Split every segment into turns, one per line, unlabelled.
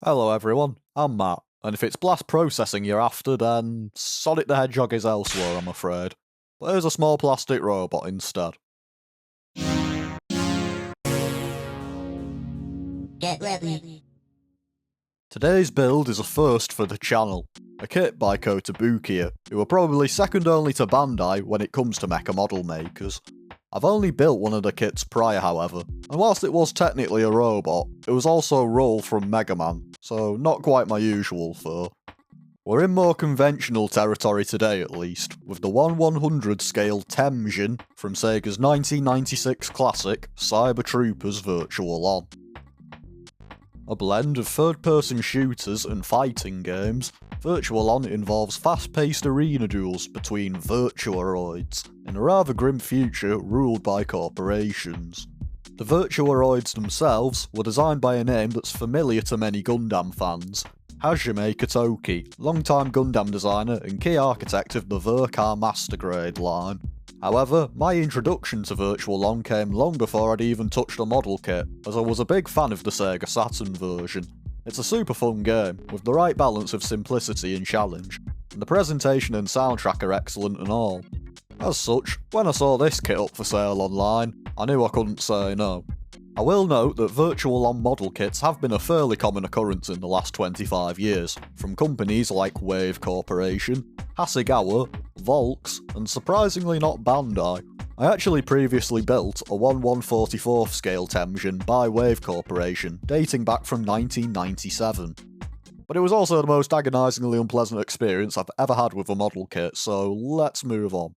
Hello everyone, I'm Matt, and if it's blast processing you're after, then Sonic the Hedgehog is elsewhere, I'm afraid. But here's a small plastic robot instead.
Get ready.
Today's build is a first for the channel, a kit by Kotobukiya, who are probably second only to Bandai when it comes to mecha model makers. I've only built one of the kits prior, however, and whilst it was technically a robot, it was also Roll from Mega Man, so not quite my usual fur. We're in more conventional territory today at least, with the 1/100 scale Temjin from Sega's 1996 classic Cyber Troopers Virtual On. A blend of third-person shooters and fighting games, Virtual On involves fast-paced arena duels between Virtuaroids, in a rather grim future ruled by corporations. The Virtuaroids themselves were designed by a name that's familiar to many Gundam fans, Hajime Kotobukiya, longtime Gundam designer and key architect of the Vercar Master Grade line. However, my introduction to Virtual On came long before I'd even touched a model kit, as I was a big fan of the Sega Saturn version. It's a super fun game, with the right balance of simplicity and challenge, and the presentation and soundtrack are excellent and all. As such, when I saw this kit up for sale online, I knew I couldn't say no. I will note that Virtual On model kits have been a fairly common occurrence in the last 25 years, from companies like Wave Corporation, Hasegawa, Volks, and surprisingly not Bandai. I actually previously built a 1/144th scale Temjin by Wave Corporation, dating back from 1997. But it was also the most agonisingly unpleasant experience I've ever had with a model kit, so let's move on.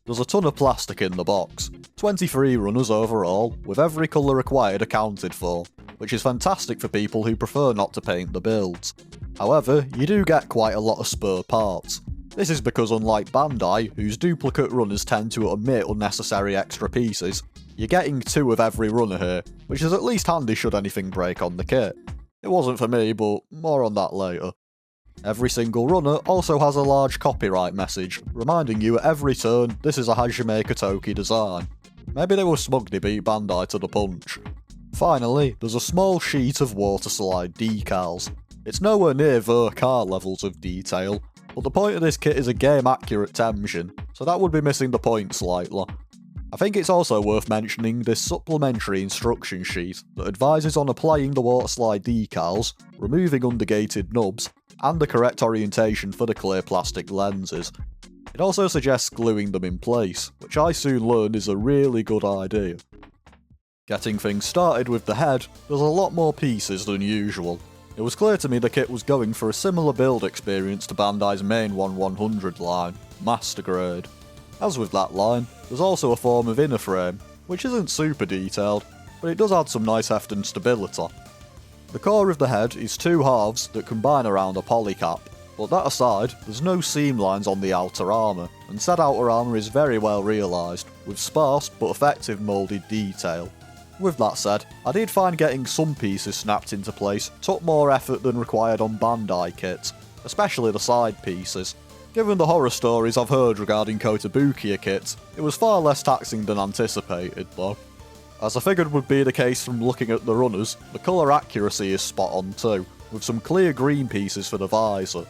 There's a ton of plastic in the box, 23 runners overall, with every colour required accounted for, which is fantastic for people who prefer not to paint the builds. However, you do get quite a lot of spare parts. This is because unlike Bandai, whose duplicate runners tend to omit unnecessary extra pieces, you're getting 2 of every runner here, which is at least handy should anything break on the kit. It wasn't for me, but more on that later. Every single runner also has a large copyright message, reminding you at every turn this is a Hajime Kotobukiya design. Maybe they were smug they beat Bandai to the punch. Finally, there's a small sheet of water slide decals. It's nowhere near Vercar levels of detail, but the point of this kit is a game-accurate Temjin, so that would be missing the point slightly. I think it's also worth mentioning this supplementary instruction sheet that advises on applying the water slide decals, removing undergated nubs, and the correct orientation for the clear plastic lenses. It also suggests gluing them in place, which I soon learned is a really good idea. Getting things started with the head, there's a lot more pieces than usual. It was clear to me the kit was going for a similar build experience to Bandai's main 1/100 line, Master Grade. As with that line, there's also a form of inner frame, which isn't super detailed, but it does add some nice heft and stability. The core of the head is 2 halves that combine around a polycap, but that aside, there's no seam lines on the outer armour, and said outer armour is very well realised, with sparse but effective moulded detail. With that said, I did find getting some pieces snapped into place took more effort than required on Bandai kits, especially the side pieces. Given the horror stories I've heard regarding Kotobukiya kits, it was far less taxing than anticipated though. As I figured would be the case from looking at the runners, the colour accuracy is spot on too, with some clear green pieces for the visor.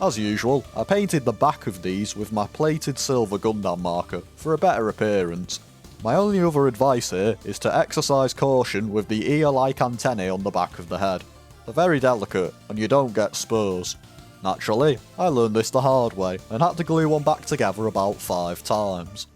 As usual, I painted the back of these with my plated silver Gundam marker for a better appearance. My only other advice here is to exercise caution with the ear-like antennae on the back of the head. They're very delicate, and you don't get spurs. Naturally, I learned this the hard way, and had to glue one back together about 5 times.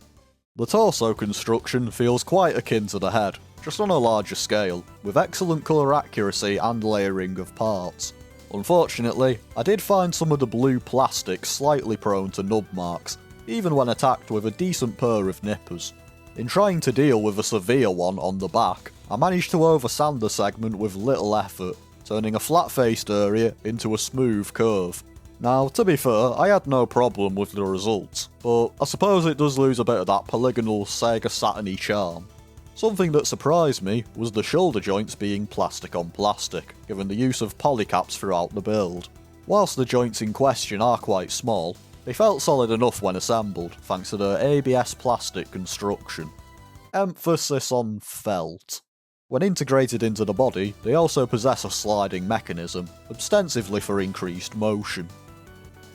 The torso construction feels quite akin to the head, just on a larger scale, with excellent colour accuracy and layering of parts. Unfortunately, I did find some of the blue plastic slightly prone to nub marks, even when attacked with a decent pair of nippers. In trying to deal with a severe one on the back, I managed to oversand the segment with little effort, turning a flat-faced area into a smooth curve. Now, to be fair, I had no problem with the results, but I suppose it does lose a bit of that polygonal Sega Saturn-y charm. Something that surprised me was the shoulder joints being plastic on plastic, given the use of polycaps throughout the build. Whilst the joints in question are quite small, they felt solid enough when assembled, thanks to their ABS plastic construction. Emphasis on felt. When integrated into the body, they also possess a sliding mechanism, ostensibly for increased motion.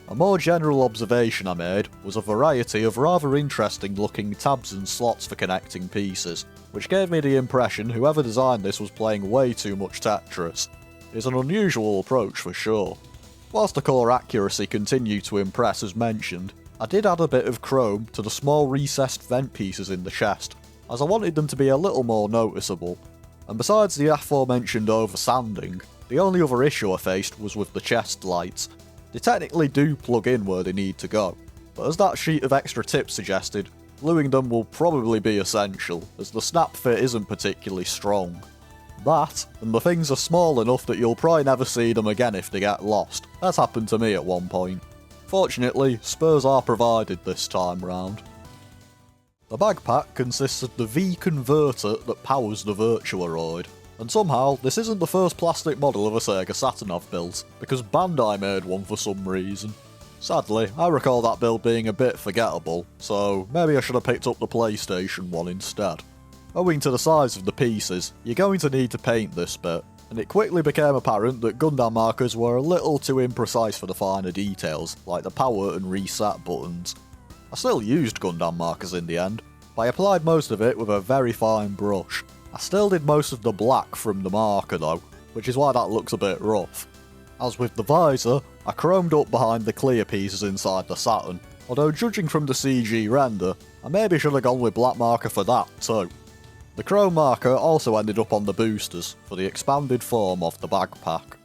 A more general observation I made was a variety of rather interesting looking tabs and slots for connecting pieces, which gave me the impression whoever designed this was playing way too much Tetris. It's an unusual approach for sure. Whilst the core accuracy continued to impress as mentioned, I did add a bit of chrome to the small recessed vent pieces in the chest, as I wanted them to be a little more noticeable. And besides the aforementioned oversanding, the only other issue I faced was with the chest lights. They technically do plug in where they need to go, but as that sheet of extra tips suggested, gluing them will probably be essential, as the snap fit isn't particularly strong. That, and the things are small enough that you'll probably never see them again if they get lost. That's happened to me at one point. Fortunately, spares are provided this time round. The Bagpack consists of the V converter that powers the Virtuaroid, and somehow this isn't the first plastic model of a Sega Saturn I've built, because Bandai made one for some reason. Sadly, I recall that build being a bit forgettable, so maybe I should have picked up the PlayStation one instead. Owing to the size of the pieces, you're going to need to paint this bit, and it quickly became apparent that Gundam markers were a little too imprecise for the finer details, like the power and reset buttons. I still used Gundam markers in the end, but I applied most of it with a very fine brush. I still did most of the black from the marker though, which is why that looks a bit rough. As with the visor, I chromed up behind the clear pieces inside the Saturn, although judging from the CG render, I maybe should have gone with black marker for that too. The chrome marker also ended up on the boosters for the expanded form of the Bagpack.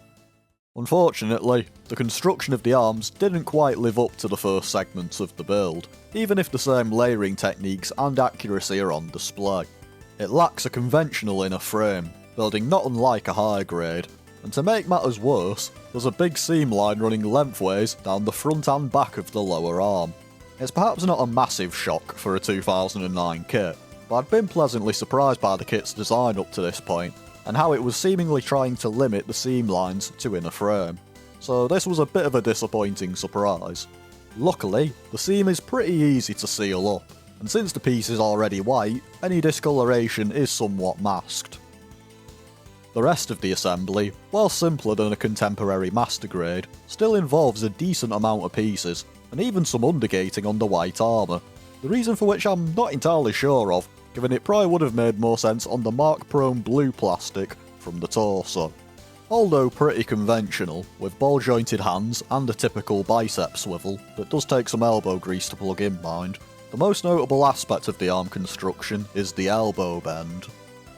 Unfortunately, the construction of the arms didn't quite live up to the first segments of the build, even if the same layering techniques and accuracy are on display. It lacks a conventional inner frame, building not unlike a high grade, and to make matters worse, there's a big seam line running lengthways down the front and back of the lower arm. It's perhaps not a massive shock for a 2009 kit, but I'd been pleasantly surprised by the kit's design up to this point, and how it was seemingly trying to limit the seam lines to inner frame. So this was a bit of a disappointing surprise. Luckily, the seam is pretty easy to seal up, and since the piece is already white, any discoloration is somewhat masked. The rest of the assembly, while simpler than a contemporary master grade, still involves a decent amount of pieces, and even some undergating on the white armour, the reason for which I'm not entirely sure of, given it probably would have made more sense on the mark chrome blue plastic from the torso. Although pretty conventional, with ball-jointed hands and a typical bicep swivel that does take some elbow grease to plug in mind, the most notable aspect of the arm construction is the elbow bend.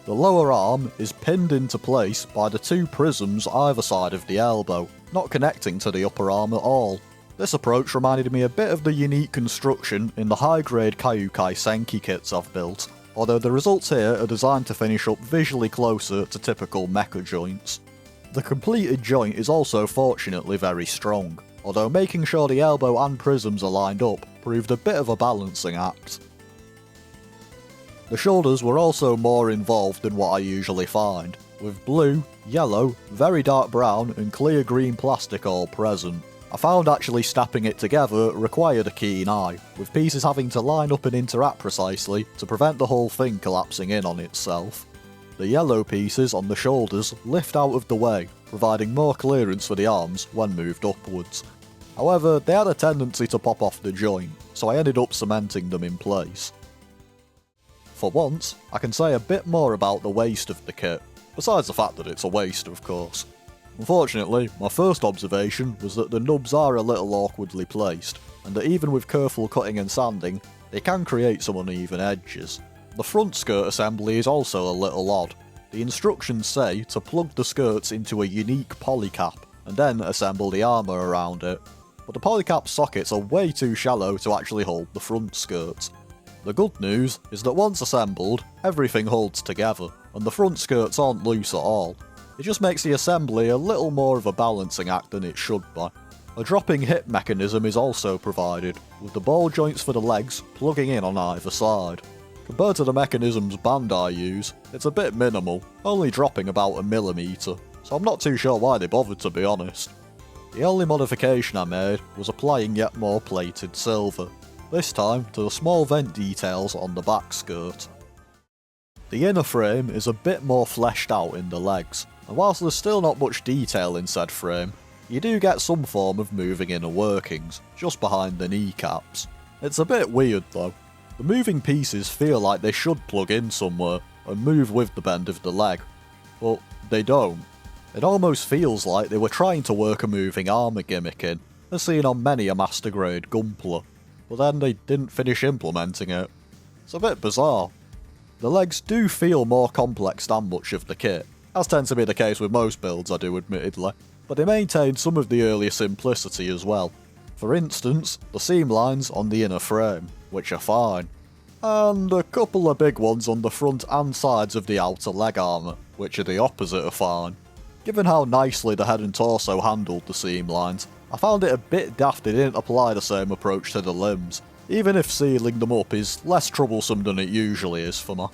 The lower arm is pinned into place by the two prisms either side of the elbow, not connecting to the upper arm at all. This approach reminded me a bit of the unique construction in the high-grade Kyukai Senki kits I've built, although the results here are designed to finish up visually closer to typical Mecha joints. The completed joint is also fortunately very strong, although making sure the elbow and prisms are lined up proved a bit of a balancing act. The shoulders were also more involved than what I usually find, with blue, yellow, very dark brown and clear green plastic all present. I found actually snapping it together required a keen eye, with pieces having to line up and interact precisely to prevent the whole thing collapsing in on itself. The yellow pieces on the shoulders lift out of the way, providing more clearance for the arms when moved upwards. However, they had a tendency to pop off the joint, so I ended up cementing them in place. For once, I can say a bit more about the waist of the kit, besides the fact that it's a waist of course. Unfortunately, my first observation was that the nubs are a little awkwardly placed, and that even with careful cutting and sanding, they can create some uneven edges. The front skirt assembly is also a little odd. The instructions say to plug the skirts into a unique polycap, and then assemble the armour around it, but the polycap sockets are way too shallow to actually hold the front skirts. The good news is that once assembled, everything holds together, and the front skirts aren't loose at all. It just makes the assembly a little more of a balancing act than it should be. A dropping hip mechanism is also provided, with the ball joints for the legs plugging in on either side. Compared to the mechanisms Bandai use, it's a bit minimal, only dropping about a millimetre, so I'm not too sure why they bothered to be honest. The only modification I made was applying yet more plated silver, this time to the small vent details on the back skirt. The inner frame is a bit more fleshed out in the legs, and whilst there's still not much detail in said frame, you do get some form of moving inner workings, just behind the kneecaps. It's a bit weird though. The moving pieces feel like they should plug in somewhere and move with the bend of the leg, but they don't. It almost feels like they were trying to work a moving armour gimmick in, as seen on many a master grade Gunpla, but then they didn't finish implementing it. It's a bit bizarre. The legs do feel more complex than much of the kit, as tends to be the case with most builds I do admittedly, but they maintain some of the earlier simplicity as well. For instance, the seam lines on the inner frame, which are fine, and a couple of big ones on the front and sides of the outer leg armour, which are the opposite of fine. Given how nicely the head and torso handled the seam lines, I found it a bit daft they didn't apply the same approach to the limbs, even if sealing them up is less troublesome than it usually is for me.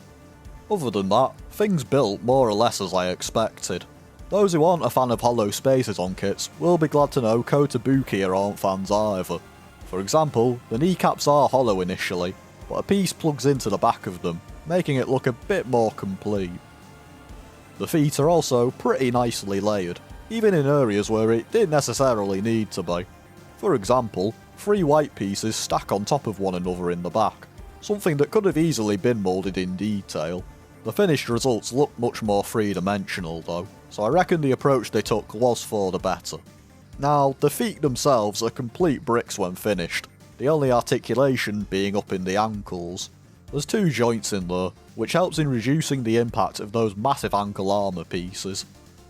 Other than that, things built more or less as I expected. Those who aren't a fan of hollow spaces on kits will be glad to know Kotobukiya aren't fans either. For example, the kneecaps are hollow initially, but a piece plugs into the back of them, making it look a bit more complete. The feet are also pretty nicely layered, even in areas where it didn't necessarily need to be. For example, 3 white pieces stack on top of one another in the back, something that could have easily been moulded in detail. The finished results look much more 3-dimensional though, so I reckon the approach they took was for the better. Now, the feet themselves are complete bricks when finished, the only articulation being up in the ankles. There's 2 joints in there, which helps in reducing the impact of those massive ankle armour pieces.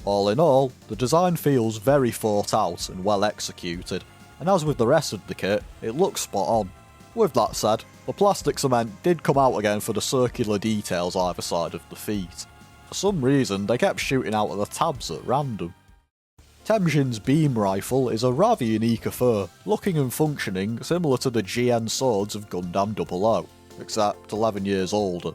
All in all, the design feels very thought out and well executed, and as with the rest of the kit, it looks spot on. With that said, the plastic cement did come out again for the circular details either side of the feet. For some reason, they kept shooting out of the tabs at random. Temjin's beam rifle is a rather unique affair, looking and functioning similar to the GN swords of Gundam 00, except 11 years older.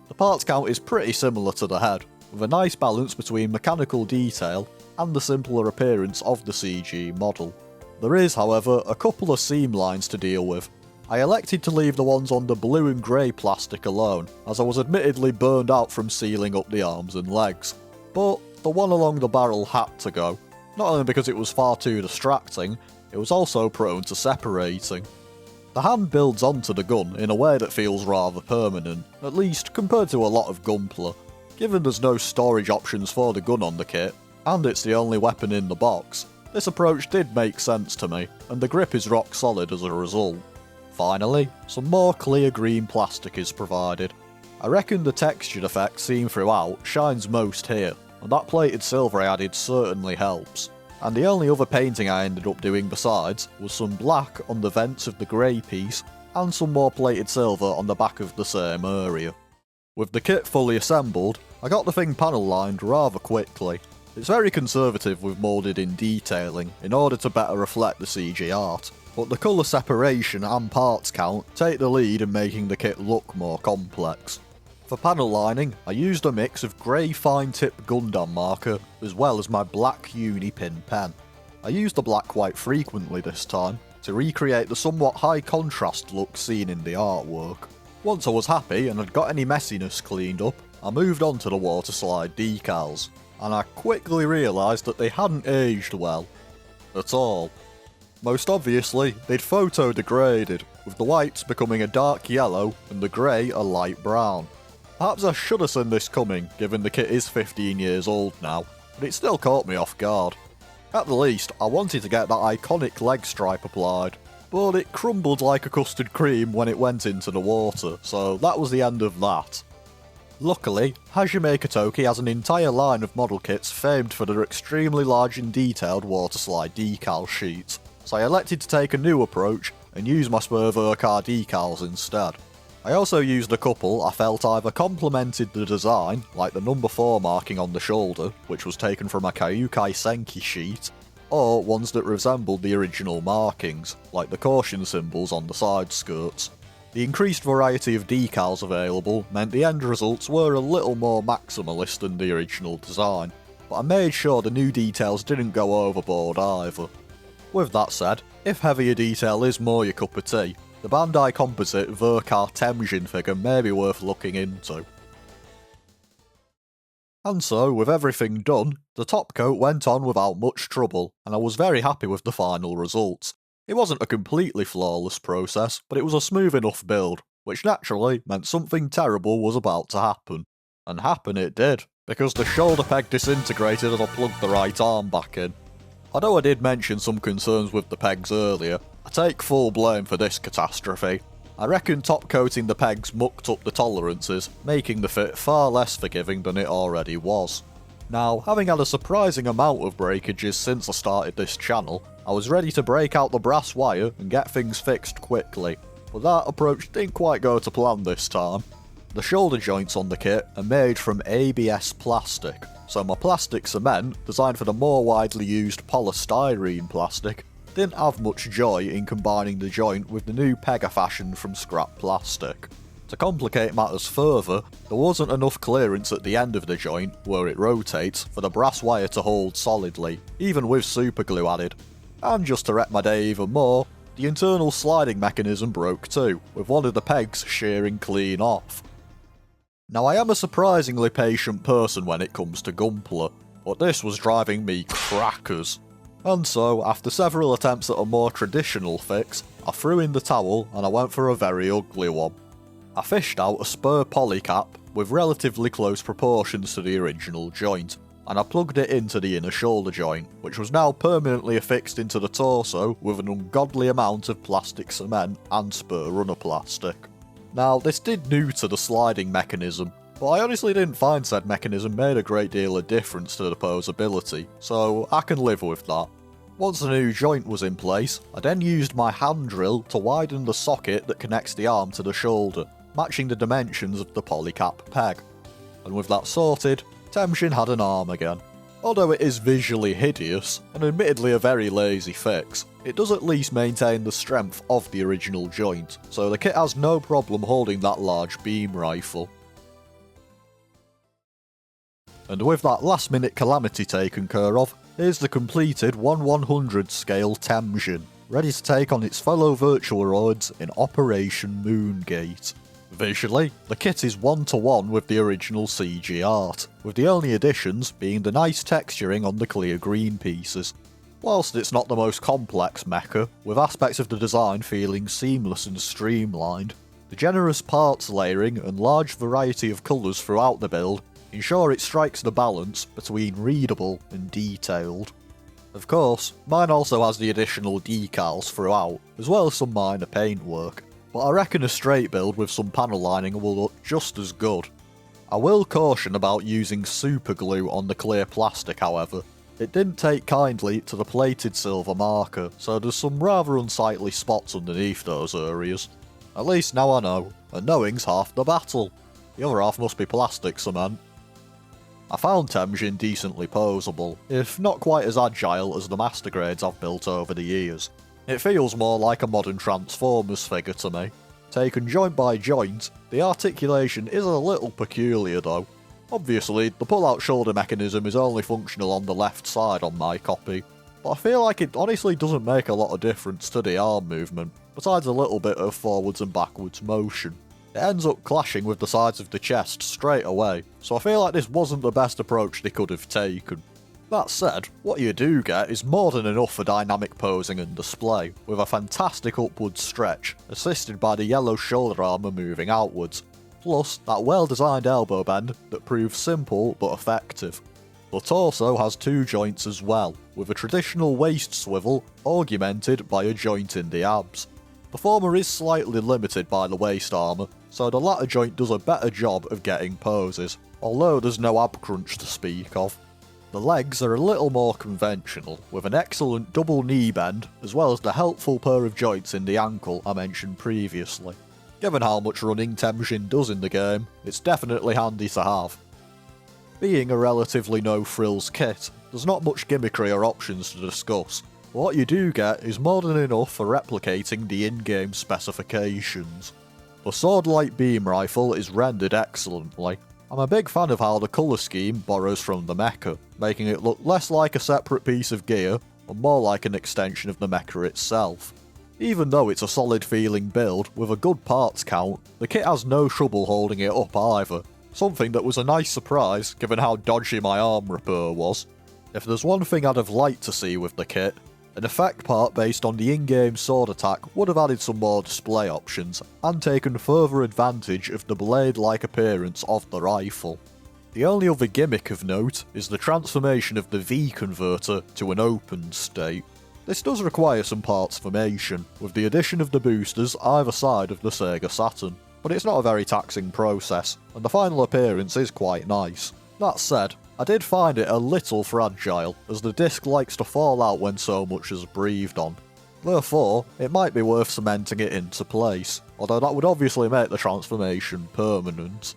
The parts count is pretty similar to the head, with a nice balance between mechanical detail and the simpler appearance of the CG model. There is, however, a couple of seam lines to deal with. I elected to leave the ones on the blue and grey plastic alone, as I was admittedly burned out from sealing up the arms and legs. But the one along the barrel had to go, not only because it was far too distracting, it was also prone to separating. The hand builds onto the gun in a way that feels rather permanent, at least compared to a lot of Gunpla. Given there's no storage options for the gun on the kit, and it's the only weapon in the box, this approach did make sense to me, and the grip is rock solid as a result. Finally, some more clear green plastic is provided. I reckon the textured effect seen throughout shines most here, and that plated silver I added certainly helps. And the only other painting I ended up doing besides was some black on the vents of the grey piece, and some more plated silver on the back of the same area. With the kit fully assembled, I got the thing panel lined rather quickly. It's very conservative with moulded in detailing in order to better reflect the CG art, but the colour separation and parts count take the lead in making the kit look more complex. For panel lining, I used a mix of grey fine tip Gundam marker as well as my black Unipin pen. I used the black quite frequently this time to recreate the somewhat high contrast look seen in the artwork. Once I was happy and had got any messiness cleaned up, I moved on to the water slide decals, and I quickly realised that they hadn't aged well. At all. Most obviously, they'd photo-degraded, with the whites becoming a dark yellow and the grey a light brown. Perhaps I should have seen this coming, given the kit is 15 years old now, but it still caught me off guard. At the least, I wanted to get that iconic leg stripe applied, but it crumbled like a custard cream when it went into the water, so that was the end of that. Luckily, Hajime Kotobukiya has an entire line of model kits famed for their extremely large and detailed waterslide decal sheets, so I elected to take a new approach and use my spur Vercar decals instead. I also used a couple I felt either complemented the design, like the number 4 marking on the shoulder, which was taken from a Kyukai Senki sheet, or ones that resembled the original markings, like the caution symbols on the side skirts. The increased variety of decals available meant the end results were a little more maximalist than the original design, but I made sure the new details didn't go overboard either. With that said, if heavier detail is more your cup of tea, the Bandai Composite Vercar Temjin figure may be worth looking into. And so, with everything done, the top coat went on without much trouble, and I was very happy with the final results. It wasn't a completely flawless process, but it was a smooth enough build, which naturally meant something terrible was about to happen. And happen it did, because the shoulder peg disintegrated as I plugged the right arm back in. Although I did mention some concerns with the pegs earlier, I take full blame for this catastrophe. I reckon top coating the pegs mucked up the tolerances, making the fit far less forgiving than it already was. Now, having had a surprising amount of breakages since I started this channel, I was ready to break out the brass wire and get things fixed quickly, but that approach didn't quite go to plan this time. The shoulder joints on the kit are made from ABS plastic, so my plastic cement, designed for the more widely used polystyrene plastic, didn't have much joy in combining the joint with the new peg I fashioned from scrap plastic. To complicate matters further, there wasn't enough clearance at the end of the joint, where it rotates, for the brass wire to hold solidly, even with superglue added. And just to wreck my day even more, the internal sliding mechanism broke too, with one of the pegs shearing clean off. Now I am a surprisingly patient person when it comes to Gunpla, but this was driving me crackers. And so, after several attempts at a more traditional fix, I threw in the towel and I went for a very ugly one. I fished out a spur polycap with relatively close proportions to the original joint, and I plugged it into the inner shoulder joint, which was now permanently affixed into the torso with an ungodly amount of plastic cement and spur runner plastic. Now, this did neuter the sliding mechanism, but I honestly didn't find said mechanism made a great deal of difference to the posability, so I can live with that. Once the new joint was in place, I then used my hand drill to widen the socket that connects the arm to the shoulder, matching the dimensions of the polycap peg. And with that sorted, Temjin had an arm again. Although it is visually hideous, and admittedly a very lazy fix, it does at least maintain the strength of the original joint, so the kit has no problem holding that large beam rifle. And with that last minute calamity taken care of, here's the completed 1/100 scale Temjin, ready to take on its fellow Virtuaroids in Operation Moongate. Visually, the kit is 1-to-1 with the original CG art, with the only additions being the nice texturing on the clear green pieces. Whilst it's not the most complex mecha, with aspects of the design feeling seamless and streamlined, the generous parts layering and large variety of colours throughout the build ensure it strikes the balance between readable and detailed. Of course, mine also has the additional decals throughout, as well as some minor paintwork, but I reckon a straight build with some panel lining will look just as good. I will caution about using super glue on the clear plastic however. It didn't take kindly to the plated silver marker, so there's some rather unsightly spots underneath those areas. At least now I know, and knowing's half the battle. The other half must be plastic cement. I found Temjin decently posable, if not quite as agile as the master grades I've built over the years. It feels more like a modern Transformers figure to me. Taken joint by joint, the articulation is a little peculiar though. Obviously, the pull-out shoulder mechanism is only functional on the left side on my copy, but I feel like it honestly doesn't make a lot of difference to the arm movement, besides a little bit of forwards and backwards motion. It ends up clashing with the sides of the chest straight away, so I feel like this wasn't the best approach they could have taken. That said, what you do get is more than enough for dynamic posing and display, with a fantastic upward stretch, assisted by the yellow shoulder armour moving outwards, plus that well-designed elbow bend that proves simple but effective. The torso has two joints as well, with a traditional waist swivel augmented by a joint in the abs. The former is slightly limited by the waist armour, so the latter joint does a better job of getting poses, although there's no ab crunch to speak of. The legs are a little more conventional, with an excellent double knee bend, as well as the helpful pair of joints in the ankle I mentioned previously. Given how much running Temjin does in the game, it's definitely handy to have. Being a relatively no-frills kit, there's not much gimmickry or options to discuss. What you do get is more than enough for replicating the in-game specifications. The sword-light beam rifle is rendered excellently. I'm a big fan of how the colour scheme borrows from the Mecha, making it look less like a separate piece of gear and more like an extension of the Mecha itself. Even though it's a solid feeling build with a good parts count, the kit has no trouble holding it up either, something that was a nice surprise given how dodgy my arm repair was. If there's one thing I'd have liked to see with the kit, an effect part based on the in-game sword attack would have added some more display options and taken further advantage of the blade-like appearance of the rifle. The only other gimmick of note is the transformation of the V converter to an open state. This does require some parts formation, with the addition of the boosters either side of the Sega Saturn, but it's not a very taxing process, and the final appearance is quite nice. That said, I did find it a little fragile, as the disc likes to fall out when so much is breathed on. Therefore, it might be worth cementing it into place, although that would obviously make the transformation permanent.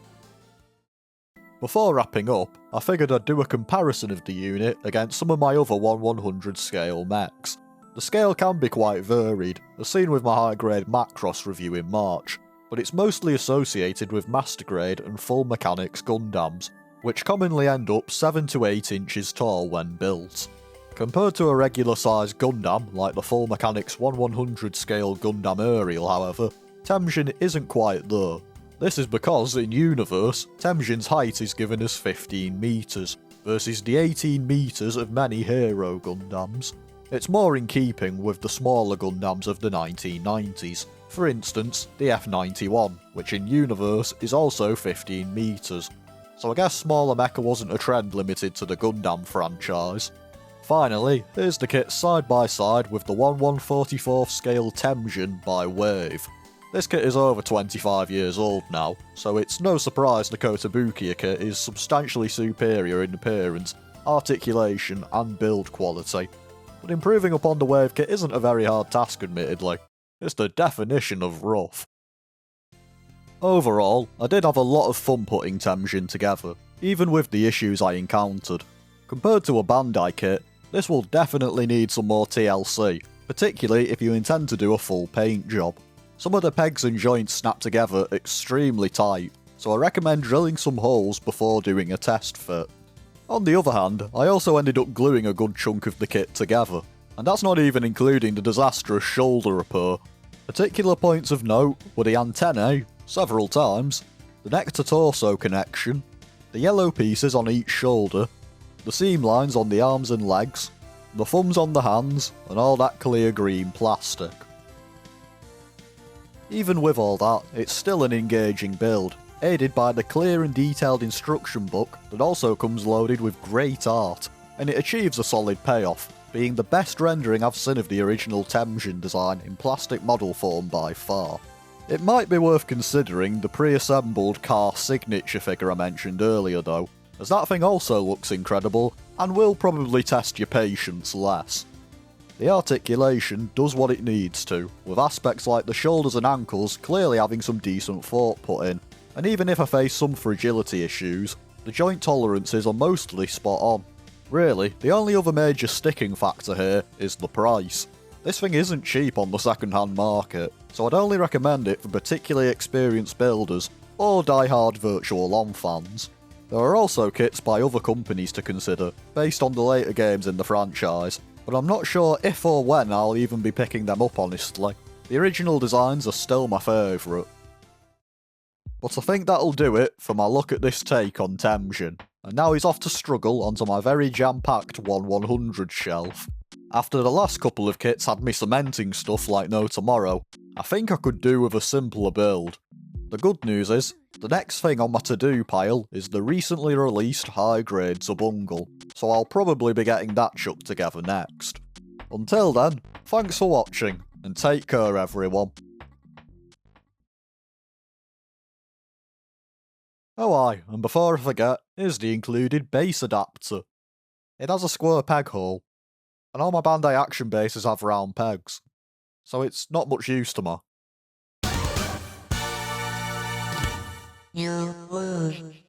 Before wrapping up, I figured I'd do a comparison of the unit against some of my other 1/100 scale mechs. The scale can be quite varied, as seen with my high grade Macross review in March, but it's mostly associated with master grade and full mechanics Gundams, which commonly end up 7 to 8 inches tall when built. Compared to a regular sized Gundam like the full mechanics 1/100 scale Gundam Aerial, however, Temjin isn't quite there. This is because, in universe, Temjin's height is given as 15 metres, versus the 18 metres of many hero Gundams. It's more in keeping with the smaller Gundams of the 1990s, for instance the F91, which in universe is also 15 metres. So I guess smaller mecha wasn't a trend limited to the Gundam franchise. Finally, here's the kit side by side with the 1/144th scale Temjin by Wave. This kit is over 25 years old now, so it's no surprise the Kotobukiya kit is substantially superior in appearance, articulation and build quality. But improving upon the Wave kit isn't a very hard task admittedly, it's the definition of rough. Overall, I did have a lot of fun putting Temjin together, even with the issues I encountered. Compared to a Bandai kit, this will definitely need some more TLC, particularly if you intend to do a full paint job. Some of the pegs and joints snap together extremely tight, so I recommend drilling some holes before doing a test fit. On the other hand, I also ended up gluing a good chunk of the kit together, and that's not even including the disastrous shoulder repair. Particular points of note were the antennae, several times, the neck to torso connection, the yellow pieces on each shoulder, the seam lines on the arms and legs, the thumbs on the hands, and all that clear green plastic. Even with all that, it's still an engaging build, aided by the clear and detailed instruction book that also comes loaded with great art, and it achieves a solid payoff, being the best rendering I've seen of the original Temjin design in plastic model form by far. It might be worth considering the pre-assembled car signature figure I mentioned earlier though, as that thing also looks incredible and will probably test your patience less. The articulation does what it needs to, with aspects like the shoulders and ankles clearly having some decent thought put in, and even if I face some fragility issues, the joint tolerances are mostly spot on. Really, the only other major sticking factor here is the price. This thing isn't cheap on the second-hand market, so I'd only recommend it for particularly experienced builders or die-hard Virtual On fans. There are also kits by other companies to consider, based on the later games in the franchise, but I'm not sure if or when I'll even be picking them up honestly. The original designs are still my favourite. But I think that'll do it for my look at this take on Temjin, and now he's off to struggle onto my very jam-packed 1/100 shelf. After the last couple of kits had me cementing stuff like no tomorrow, I think I could do with a simpler build. The good news is, the next thing on my to-do pile is the recently released high-grade Zubungle, so I'll probably be getting that chucked together next. Until then, thanks for watching, and take care everyone. Oh aye, and before I forget, here's the included base adapter. It has a square peg hole, and all my Bandai action bases have round pegs, so it's not much use to me.
You lose.